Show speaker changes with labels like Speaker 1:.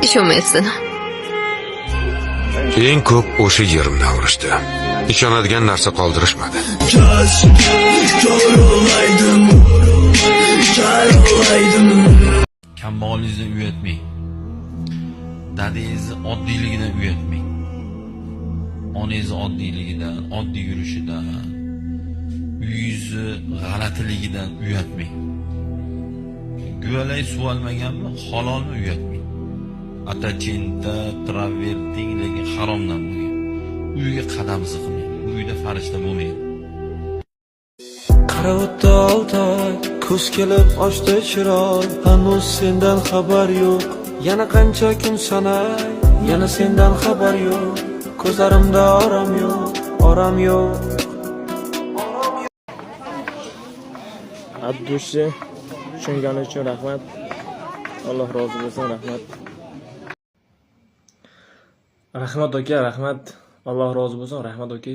Speaker 1: ishonmayapsan.
Speaker 2: Eng ko'p o'sha yerimdan urishdi. Ishonadigan narsa qoldirishmadi.
Speaker 3: Kambag'alingizni uyatmang. Dadingizni oddiyligidan uyatmang. Onangizni oddiyligidan, oddiy yurishidan, uyingizni g'alatiligidan uyatmang. Guvalay suv olmaganmi, halolmi uyatmang. Atachinta, traverting lekin haromdan bo'lgan. Uyga qadam siqmang. Uyda farishta bo'lmaydi.
Speaker 4: Qara o'tdi 6 oy, kuz kelib ochdi chiroy, hanuz sendan xabar yo'q. Yana qancha kun sanay, yana sendan xabar yo'q. Ko'zlarimda orom yo'q, orom yo'q.
Speaker 5: Abdushi tushungani uchun rahmat. Alloh rozi bo'lsin, rahmat. Rahmat aka, rahmat. Alloh rozi bo'lsin, rahmat aka.